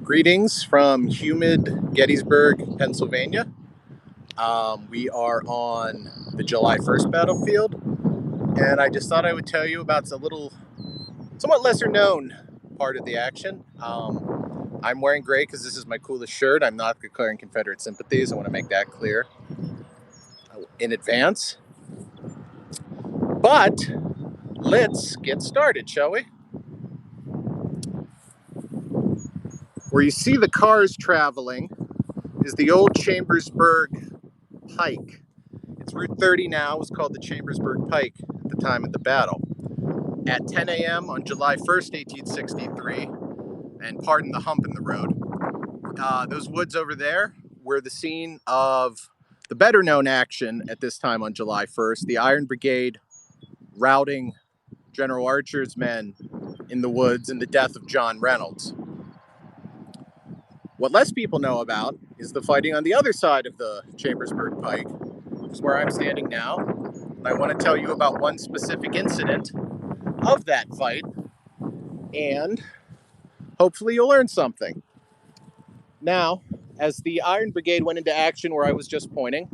Greetings from humid Gettysburg, Pennsylvania. We are on the July 1st battlefield, and I just thought I would tell you about a little, somewhat lesser known part of the action. I'm wearing gray because this is my coolest shirt. I'm not declaring Confederate sympathies. I want to make that clear in advance. But let's get started, shall we? Where you see the cars traveling is the old Chambersburg Pike. It's Route 30 now. It was called the Chambersburg Pike at the time of the battle. At 10 a.m. on July 1st, 1863, and pardon the hump in the road, those woods over there were the scene of the better known action at this time on July 1st, the Iron Brigade routing General Archer's men in the woods and the death of John Reynolds. What less people know about is the fighting on the other side of the Chambersburg Pike, which is where I'm standing now. And I want to tell you about one specific incident of that fight, and hopefully you'll learn something. Now, as the Iron Brigade went into action where I was just pointing,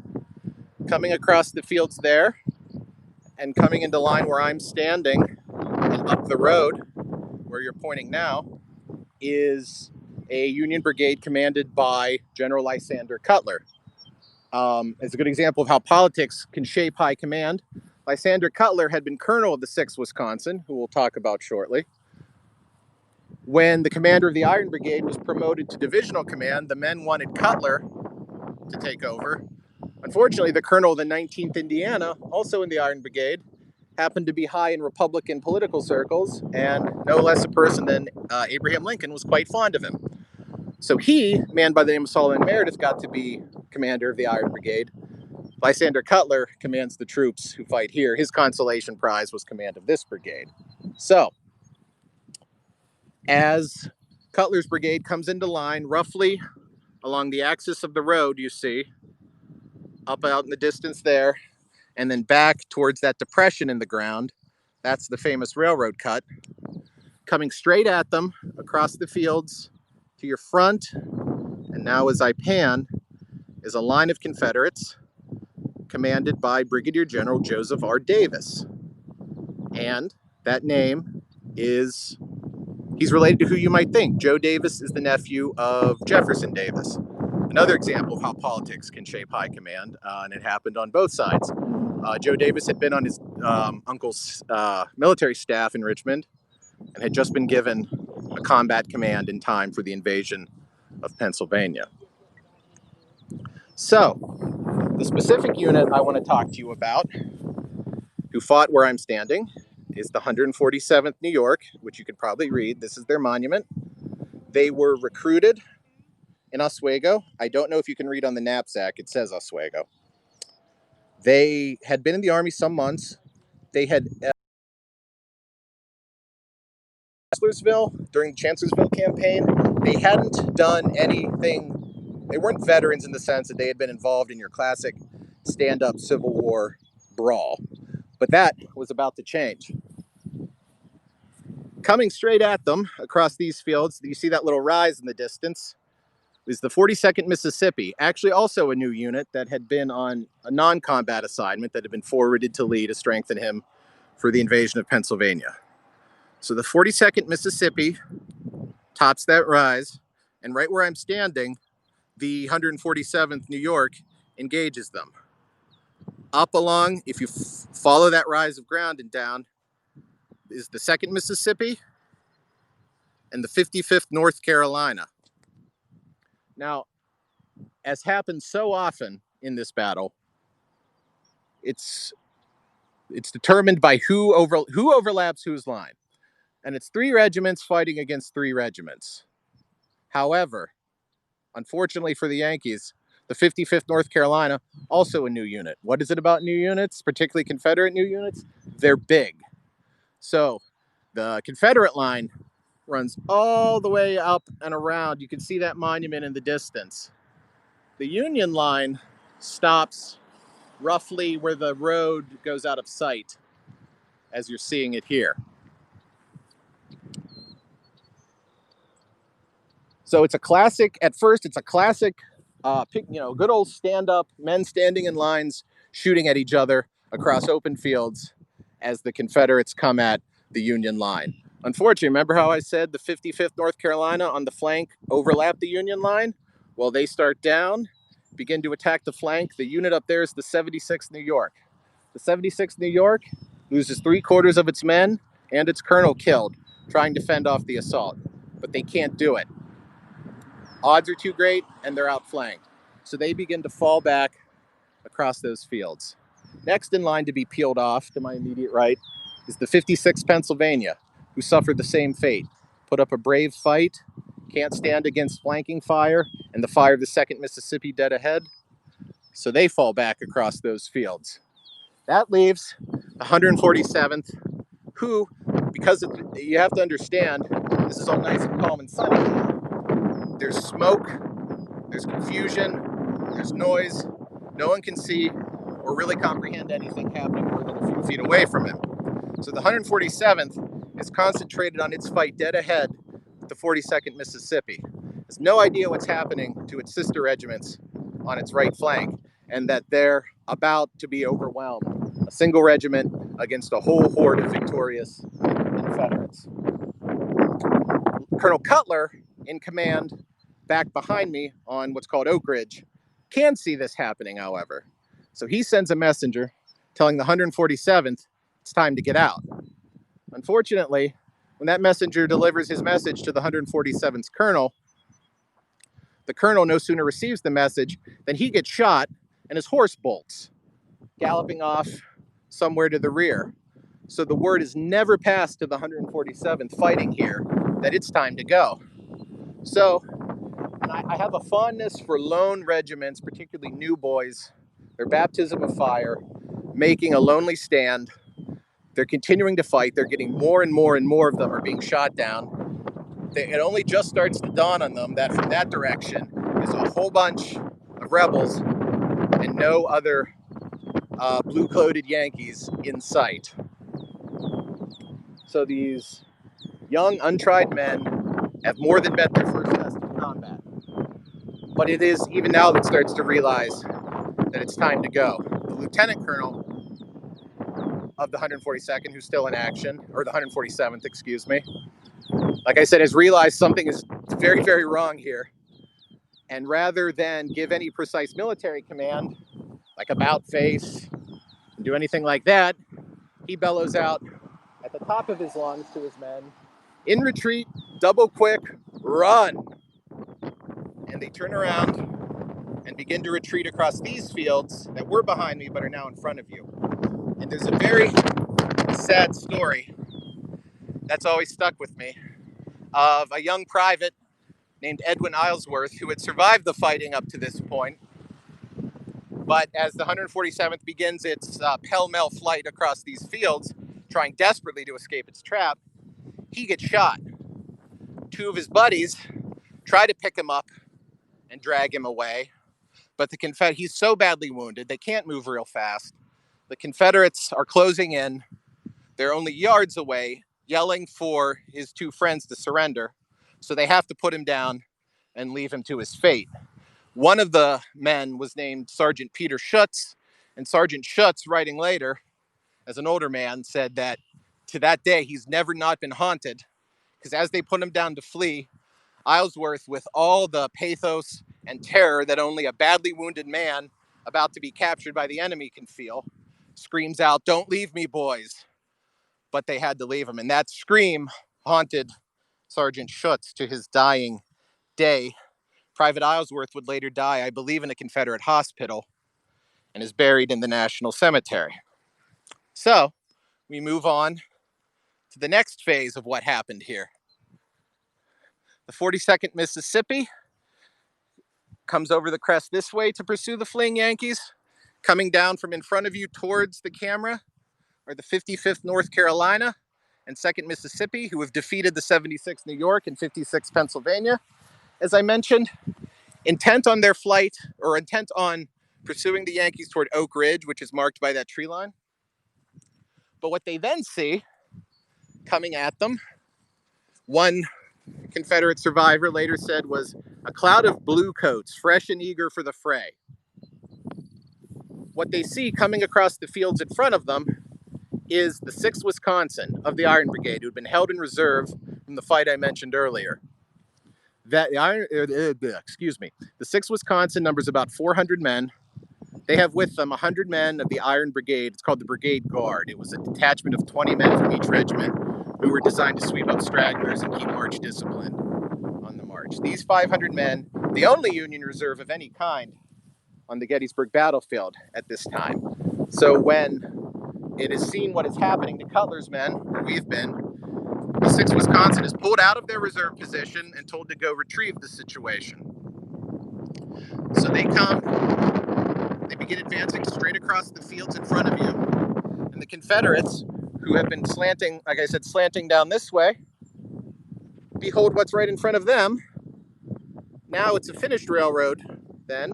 coming across the fields there, and coming into line where I'm standing, and up the road, where you're pointing now, is a Union brigade commanded by General Lysander Cutler. As a good example of how politics can shape high command, Lysander Cutler had been colonel of the 6th Wisconsin, who we'll talk about shortly. When the commander of the Iron Brigade was promoted to divisional command, the men wanted Cutler to take over. Unfortunately, the colonel of the 19th Indiana, also in the Iron Brigade, happened to be high in Republican political circles, and no less a person than Abraham Lincoln was quite fond of him. So he, a man by the name of Solomon Meredith, got to be commander of the Iron Brigade. Lysander Cutler commands the troops who fight here. His consolation prize was command of this brigade. So, as Cutler's brigade comes into line, roughly along the axis of the road, you see, up out in the distance there, and then back towards that depression in the ground, that's the famous railroad cut. Coming straight at them across the fields to your front, and now as I pan, is a line of Confederates commanded by Brigadier General Joseph R. Davis. And that name is, he's related to who you might think. Joe Davis is the nephew of Jefferson Davis. Another example of how politics can shape high command, and it happened on both sides. Joe Davis had been on his uncle's military staff in Richmond and had just been given a combat command in time for the invasion of Pennsylvania. So, the specific unit I want to talk to you about, who fought where I'm standing, is the 147th New York, which you could probably read. This is their monument. They were recruited in Oswego. I don't know if you can read on the knapsack. It says Oswego. They had been in the Army some months. They had Chancellorsville during the Chancellorsville campaign. They hadn't done anything. They weren't veterans in the sense that they had been involved in your classic stand-up Civil War brawl. But that was about to change. Coming straight at them across these fields, you see that little rise in the distance, is the 42nd Mississippi, actually also a new unit that had been on a non-combat assignment that had been forwarded to Lee to strengthen him for the invasion of Pennsylvania. So the 42nd Mississippi tops that rise, and right where I'm standing, the 147th New York engages them. Up along, if you follow that rise of ground and down, is the 2nd Mississippi and the 55th North Carolina. Now, as happens so often in this battle, it's determined by who overlaps whose line. And it's 3 regiments fighting against 3 regiments. However, unfortunately for the Yankees, the 55th North Carolina, also a new unit. What is it about new units, particularly Confederate new units? They're big. So the Confederate line runs all the way up and around. You can see that monument in the distance. The Union line stops roughly where the road goes out of sight, as you're seeing it here. So it's a classic, at first, it's a classic, good old stand-up, men standing in lines, shooting at each other across open fields as the Confederates come at the Union line. Unfortunately, remember how I said the 55th North Carolina on the flank overlapped the Union line? Well, they start down, begin to attack the flank. The unit up there is the 76th New York. The 76th New York loses 3/4 of its men and its colonel killed trying to fend off the assault, but they can't do it. Odds are too great, and they're outflanked. So they begin to fall back across those fields. Next in line to be peeled off, to my immediate right, is the 56th Pennsylvania, who suffered the same fate. Put up a brave fight, can't stand against flanking fire, and the fire of the 2nd Mississippi dead ahead. So they fall back across those fields. That leaves the 147th, who, because you have to understand, this is all nice and calm and sunny. There's smoke, there's confusion, there's noise. No one can see or really comprehend anything happening more than a few feet away from him. So the 147th is concentrated on its fight dead ahead with the 42nd Mississippi. It has no idea what's happening to its sister regiments on its right flank, and that they're about to be overwhelmed. A single regiment against a whole horde of victorious Confederates. Colonel Cutler, in command back behind me on what's called Oak Ridge, can see this happening, however. So he sends a messenger telling the 147th it's time to get out. Unfortunately, when that messenger delivers his message to the 147th's colonel, the colonel no sooner receives the message than he gets shot and his horse bolts, galloping off somewhere to the rear. So the word is never passed to the 147th fighting here that it's time to go. So, and I have a fondness for lone regiments, particularly new boys, their baptism of fire, making a lonely stand. They're continuing to fight. They're getting more and more and more of them are being shot down. It only just starts to dawn on them that from that direction is a whole bunch of rebels and no other blue-coated Yankees in sight. So these young, untried men have more than met their first test of combat. But it is even now that starts to realize that it's time to go. The lieutenant colonel of the 142nd, who's still in action, or the 147th, excuse me, like I said, has realized something is very, very wrong here. And rather than give any precise military command, like about face, and do anything like that, he bellows out at the top of his lungs to his men, "In retreat, double quick, run!" And they turn around and begin to retreat across these fields that were behind me but are now in front of you. And there's a very sad story that's always stuck with me of a young private named Edwin Islesworth who had survived the fighting up to this point. But as the 147th begins its pell-mell flight across these fields, trying desperately to escape its trap, he gets shot. Two of his buddies try to pick him up and drag him away, but he's so badly wounded, they can't move real fast. The Confederates are closing in. They're only yards away, yelling for his two friends to surrender. So they have to put him down and leave him to his fate. One of the men was named Sergeant Peter Schutz, and Sergeant Schutz, writing later, as an older man, said that to that day he's never not been haunted, because as they put him down to flee, Islesworth, with all the pathos and terror that only a badly wounded man about to be captured by the enemy can feel, screams out, "Don't leave me, boys." But they had to leave him. And that scream haunted Sergeant Schutz to his dying day. Private Islesworth would later die, I believe, in a Confederate hospital and is buried in the National Cemetery. So we move on to the next phase of what happened here. The 42nd Mississippi comes over the crest this way to pursue the fleeing Yankees. Coming down from in front of you towards the camera are the 55th North Carolina and 2nd Mississippi, who have defeated the 76th New York and 56th Pennsylvania. As I mentioned, intent on their flight, or intent on pursuing the Yankees toward Oak Ridge, which is marked by that tree line. But what they then see coming at them, one Confederate survivor later said was a cloud of blue coats, fresh and eager for the fray. What they see coming across the fields in front of them is the 6th Wisconsin of the Iron Brigade, who had been held in reserve from the fight I mentioned earlier. The 6th Wisconsin numbers about 400 men. They have with them 100 men of the Iron Brigade. It's called the Brigade Guard. It was a detachment of 20 men from each regiment who were designed to sweep up stragglers and keep march discipline on the march. These 500 men, the only Union reserve of any kind on the Gettysburg battlefield at this time. So when it is seen what is happening to Cutler's men, where we've been, the 6th Wisconsin is pulled out of their reserve position and told to go retrieve the situation. So they begin advancing straight across the fields in front of you. And the Confederates, who have been slanting, like I said, slanting down this way, behold what's right in front of them. Now it's a finished railroad, then.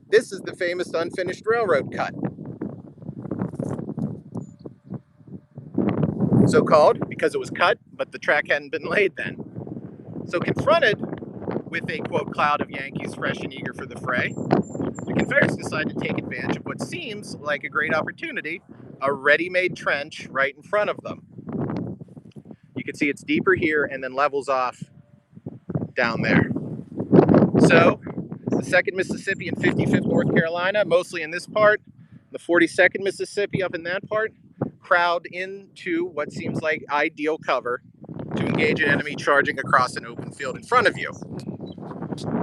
This is the famous unfinished railroad cut. So called because it was cut, but the track hadn't been laid then. So confronted with a, quote, cloud of Yankees fresh and eager for the fray, the Confederates decide to take advantage of what seems like a great opportunity, a ready-made trench right in front of them. You can see it's deeper here and then levels off down there. So the 2nd Mississippi and 55th North Carolina, mostly in this part, the 42nd Mississippi up in that part, crowd into what seems like ideal cover to engage an enemy charging across an open field in front of you.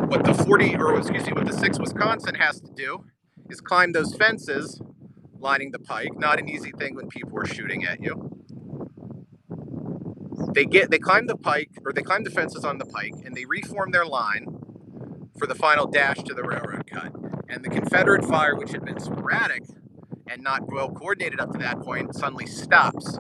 What the 6th Wisconsin has to do is climb those fences lining the pike. Not an easy thing when people are shooting at you. They climb the pike, or they climb the fences on the pike, and they reform their line for the final dash to the railroad cut. And the Confederate fire, which had been sporadic and not well coordinated up to that point, suddenly stops.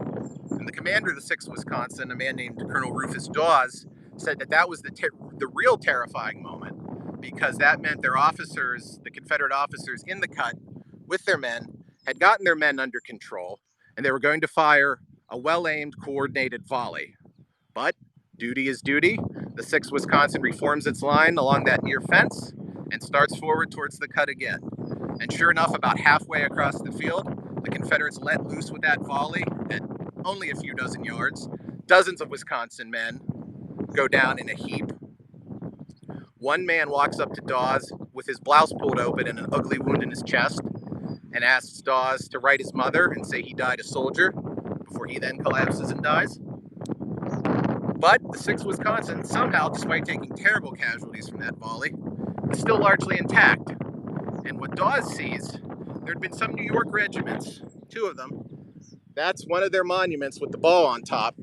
And the commander of the 6th Wisconsin, a man named Colonel Rufus Dawes, said that was the real terrifying moment, because that meant their officers, the Confederate officers in the cut with their men, had gotten their men under control, and they were going to fire a well-aimed, coordinated volley. But duty is duty. The 6th Wisconsin reforms its line along that near fence and starts forward towards the cut again. And sure enough, about halfway across the field, the Confederates let loose with that volley at only a few dozen yards. Dozens of Wisconsin men go down in a heap. One man walks up to Dawes with his blouse pulled open and an ugly wound in his chest and asks Dawes to write his mother and say he died a soldier before he then collapses and dies. But the 6th Wisconsin, somehow, despite taking terrible casualties from that volley, is still largely intact. And what Dawes sees, there had been some New York regiments, 2 of them. That's one of their monuments with the ball on top.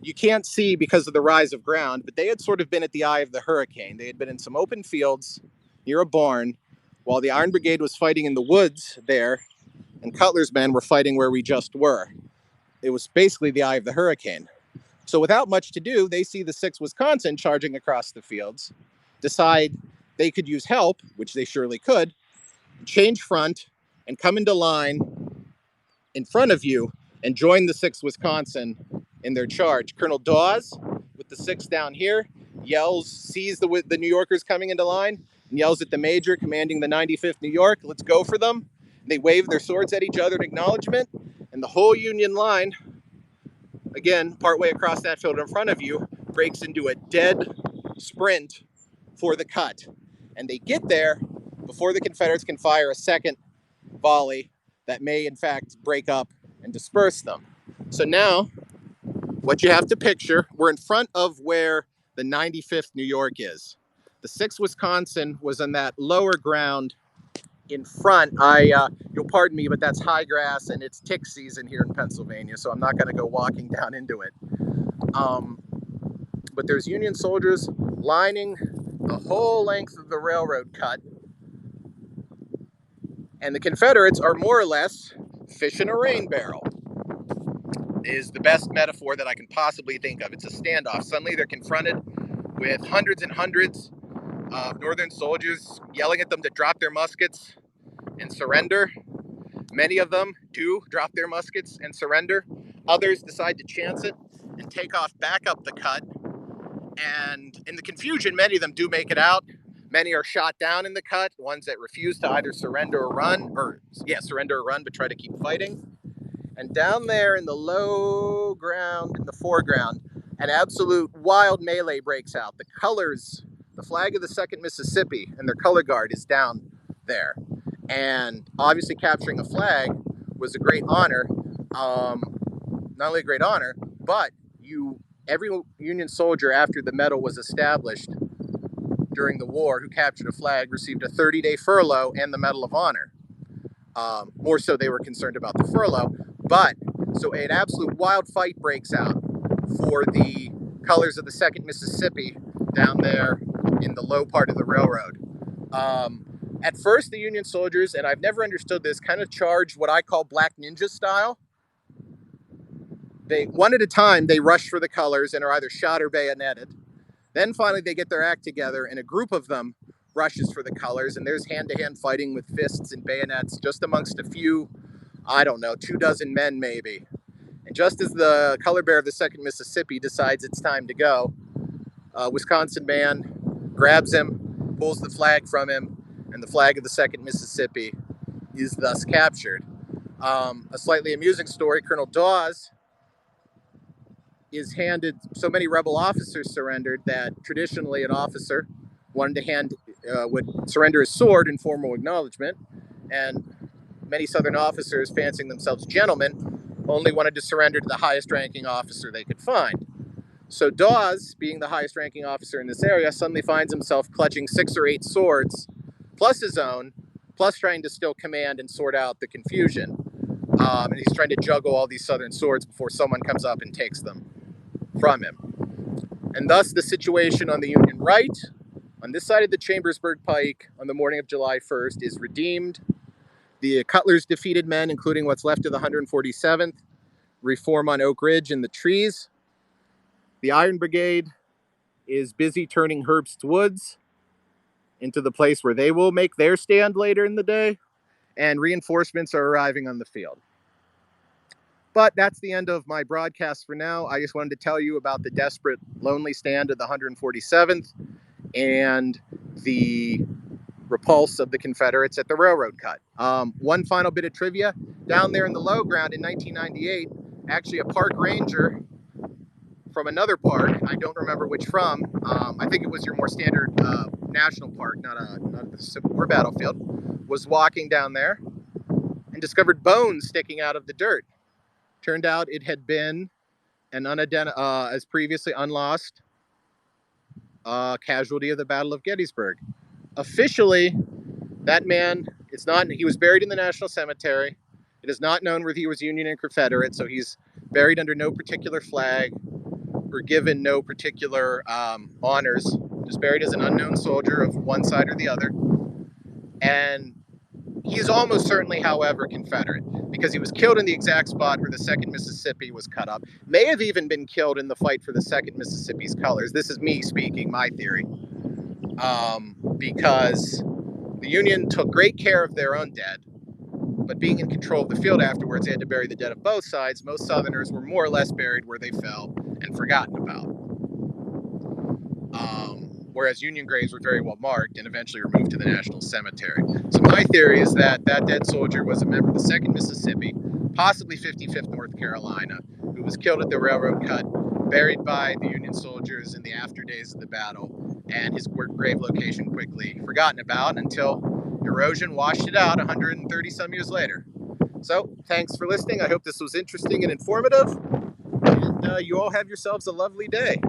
You can't see because of the rise of ground, but they had sort of been at the eye of the hurricane. They had been in some open fields near a barn, while the Iron Brigade was fighting in the woods there, and Cutler's men were fighting where we just were. It was basically the eye of the hurricane. So without much to do, they see the 6th Wisconsin charging across the fields, decide they could use help, which they surely could, change front, and come into line in front of you and join the 6th Wisconsin in their charge. Colonel Dawes, with the 6th down here, sees the New Yorkers coming into line, and yells at the major commanding the 95th New York, "Let's go for them." They wave their swords at each other in acknowledgement, and the whole Union line, again, partway across that field in front of you, breaks into a dead sprint for the cut. And they get there before the Confederates can fire a second volley that may, in fact, break up and disperse them. So now, what you have to picture, we're in front of where the 95th New York is. The 6th Wisconsin was on that lower ground in front. You'll pardon me, but that's high grass and it's tick season here in Pennsylvania, so I'm not going to go walking down into it. But there's Union soldiers lining the whole length of the railroad cut, and the Confederates are more or less fish in a rain barrel, is the best metaphor that I can possibly think of. It's a standoff. Suddenly they're confronted with hundreds and hundreds of Northern soldiers yelling at them to drop their muskets and surrender. Many of them do drop their muskets and surrender. Others decide to chance it and take off back up the cut And in the confusion, many of them do make it out. Many are shot down in the cut, ones that refuse to either surrender or run, but try to keep fighting. And down there in the low ground, in the foreground, an absolute wild melee breaks out. The colors, the flag of the 2nd Mississippi and their color guard is down there. And obviously capturing a flag was a great honor. Not only a great honor, but every Union soldier after the medal was established during the war who captured a flag received a 30-day furlough and the Medal of Honor. More so they were concerned about the furlough. But so an absolute wild fight breaks out for the colors of the 2nd Mississippi down there in the low part of the railroad. At first, the Union soldiers, and I've never understood this, kind of charged what I call Black Ninja style. One at a time, they rush for the colors and are either shot or bayoneted. Then finally, they get their act together, and a group of them rushes for the colors, and there's hand-to-hand fighting with fists and bayonets just amongst a few, I don't know, 24 men maybe. And just as the color bearer of the 2nd Mississippi decides it's time to go, a Wisconsin man grabs him, pulls the flag from him, and the flag of the 2nd Mississippi is thus captured. A slightly amusing story, Colonel Dawes is handed, so many rebel officers surrendered that traditionally an officer would surrender his sword in formal acknowledgement, and many Southern officers, fancying themselves gentlemen, only wanted to surrender to the highest ranking officer they could find. So Dawes, being the highest ranking officer in this area, suddenly finds himself clutching 6 or 8 swords, plus his own, plus trying to still command and sort out the confusion. And he's trying to juggle all these Southern swords before someone comes up and takes them from him. And thus the situation on the Union right, on this side of the Chambersburg Pike, on the morning of July 1st, is redeemed. The Cutler's defeated men, including what's left of the 147th, reform on Oak Ridge in the trees. The Iron Brigade is busy turning Herbst's Woods into the place where they will make their stand later in the day, and reinforcements are arriving on the field. But that's the end of my broadcast for now. I just wanted to tell you about the desperate, lonely stand of the 147th and the repulse of the Confederates at the railroad cut. One final bit of trivia. Down there in the low ground in 1998, actually a park ranger from another park, I don't remember which from, I think it was your more standard national park, not the Civil War battlefield, was walking down there and discovered bones sticking out of the dirt. Turned out it had been an as previously unlost casualty of the Battle of Gettysburg. Officially, that man, he was buried in the National Cemetery. It is not known whether he was Union or Confederate, so he's buried under no particular flag or given no particular honors, just buried as an unknown soldier of one side or the other. And he's almost certainly, however, Confederate, because he was killed in the exact spot where the 2nd Mississippi was cut up. May have even been killed in the fight for the 2nd Mississippi's colors. This is me speaking, my theory. Because the Union took great care of their own dead, but being in control of the field afterwards, they had to bury the dead of both sides. Most Southerners were more or less buried where they fell and forgotten about. Whereas Union graves were very well marked and eventually removed to the National Cemetery. So my theory is that that dead soldier was a member of the 2nd Mississippi, possibly 55th North Carolina, who was killed at the railroad cut, buried by the Union soldiers in the after days of the battle, and his grave location quickly forgotten about until erosion washed it out 130 some years later. So thanks for listening. I hope this was interesting and informative, and you all have yourselves a lovely day.